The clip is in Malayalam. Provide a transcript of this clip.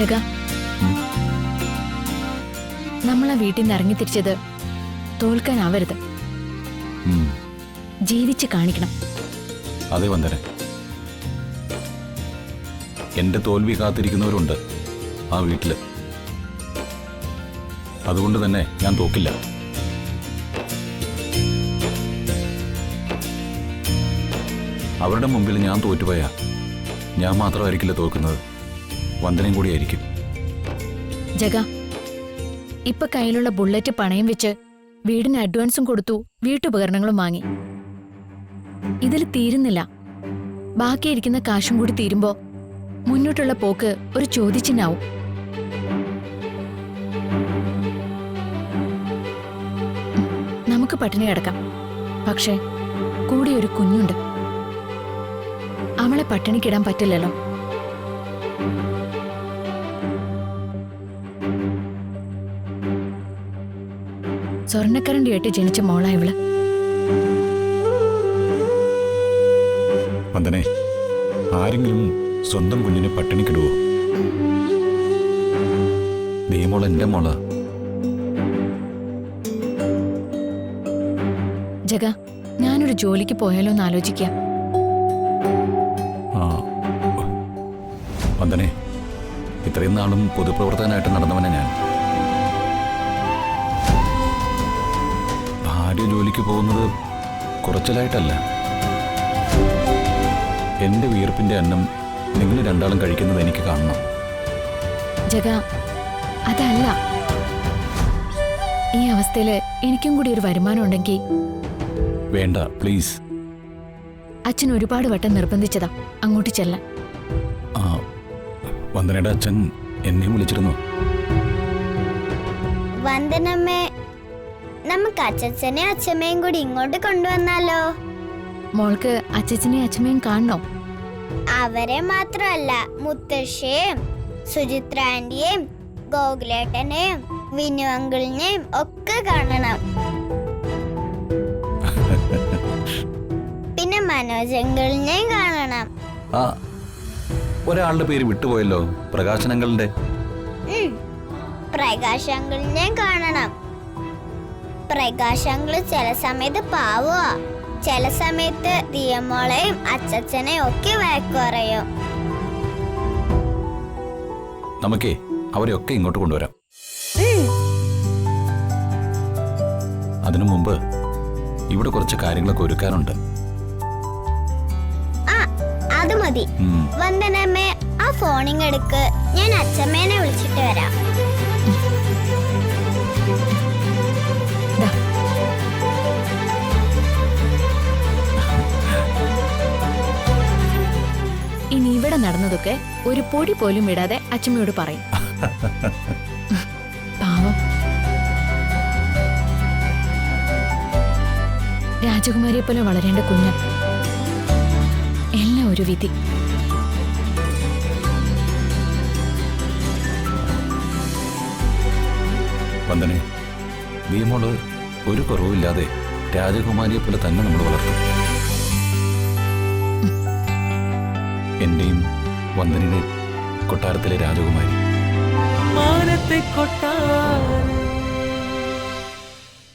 ജഗ, നമ്മളെ വീട്ടിൽ നിന്ന് ഇറങ്ങി തിരിച്ചത് തോൽക്കാനാവരുത്. ജീവിച്ച് കാണിക്കണം. അതെ വന്ദന, എന്റെ തോൽവി കാത്തിരിക്കുന്നവരുണ്ട് ആ വീട്ടില്. അതുകൊണ്ട് തന്നെ ഞാൻ തോക്കില്ല. അവരുടെ മുമ്പിൽ ഞാൻ തോറ്റുപോയാ ഞാൻ മാത്രമായിരിക്കില്ല തോൽക്കുന്നത്, വന്ദനയും കൂടിയായിരിക്കും. ജഗ, ഇപ്പൊ കയ്യിലുള്ള ബുള്ളറ്റ് പണയം വെച്ച് വീടിന് അഡ്വാൻസും കൊടുത്തു, വീട്ടുപകരണങ്ങളും വാങ്ങി. ഇതിൽ തീരുന്നില്ല. ബാക്കിയിരിക്കുന്ന കാശും കൂടി തീരുമ്പോ മുന്നോട്ടുള്ള പോക്ക് ഒരു ചോദ്യചിഹ്നാവും. നമുക്ക് പട്ടിണി കിടക്കാം, പക്ഷേ കൂടി ഒരു കുഞ്ഞുണ്ട്. അവളെ പട്ടിണിക്കിടാൻ പറ്റില്ലല്ലോ. സ്വർണ്ണക്കരണ്ടിയായിട്ട് ജനിച്ച മോളാ ഇവള്. വന്ദനെ, ആരെങ്കിലും സ്വന്തം കുഞ്ഞിനെ പട്ടിണിക്കിടുവോ? നീ മോള് എന്റെ മോളാ. ജഗ, ഞാനൊരു ജോലിക്ക് പോയാലോ എന്ന് ആലോചിക്കാം. വന്ദനെ, ഇത്രയും നാളും പൊതുപ്രവർത്തകനായിട്ട് നടന്നവനെ ഞാൻ. ഭാര്യ ജോലിക്ക് പോകുന്നത് കുറച്ചിലായിട്ടല്ല. എന്റെ വിയർപ്പിന്റെ അന്നം നിങ്ങൾ രണ്ടാളും കഴിക്കുന്നത് എനിക്ക് കാണണം. ജഗ, അതല്ല. ഈ അവസ്ഥയില് എനിക്കും കൂടി ഒരു വരുമാനം ഉണ്ടെങ്കിൽ. വേണ്ട, പ്ലീസ്. അച്ഛൻ ഒരുപാട് വട്ടം നിർബന്ധിച്ചതാ അങ്ങോട്ട് ചെല്ലാൻ. വന്ദനയുടെ അച്ഛൻ എന്നെയും വിളിച്ചിരുന്നു. വന്ദനമ്മേ, നമുക്ക് അച്ഛനെയും അച്ഛമ്മയും കൂടി ഇങ്ങോട്ട് കൊണ്ടുവന്നാലോ? മോൾക്ക് അച്ഛനെയും അച്ഛമ്മയും കാണണോ? അവരെ മാത്രമല്ല, മുത്തശ്ശിയെയും സുചിത്ര ആന്റിയെയും ഗോകുലേട്ടനെയും വിനു അങ്കിളിനെയും ഒക്കെ കാണണം. പിന്നെ മനോജ് അങ്കിളിനെയും കാണണം. ഒരാളുടെ പേര് വിട്ടുപോയല്ലോ, പ്രകാശനങ്ങളുടെ. പ്രകാശ് അങ്കിളിനെയും കാണണം. പ്രകാശ് അങ്കിള് ചില സമയത്ത് പാവുക, ചില സമയത്ത് ദിയമോളെയും അച്ഛനെയും ഒക്കെ വഴക്ക് പറയും. നമുക്കേ അവരെയൊക്കെ ഇങ്ങോട്ട് കൊണ്ടുവരാം. അതിനു മുമ്പ് ഇവിടെ കുറച്ച് കാര്യങ്ങളൊക്കെ ഒരുക്കാനുണ്ട്. അത് മതി. വന്ദനമ്മേ, ആ ഫോണിങ് എടുക്ക്, ഞാൻ അച്ഛമ്മേനെ വിളിച്ചിട്ട് വരാം. ഇനി ഇവിടെ നടന്നതൊക്കെ ഒരു പൊടി പോലും ഇടാതെ അച്ഛമ്മയോട് പറയും. പാവം രാജകുമാരിയെ പോലെ വളരേണ്ട കുഞ്ഞ്. എല്ലാം ഒരു വിധി. വന്ദനെ, ഭീമോള് ഒരു കുറവുമില്ലാതെ രാജകുമാരിയെ പോലെ തന്നെ നമ്മൾ വളർത്തും. എന്റെയും വന്ദനയുടെ കൊട്ടാരത്തിലെ രാജകുമാരി. മാനത്തെ കൊട്ടാരം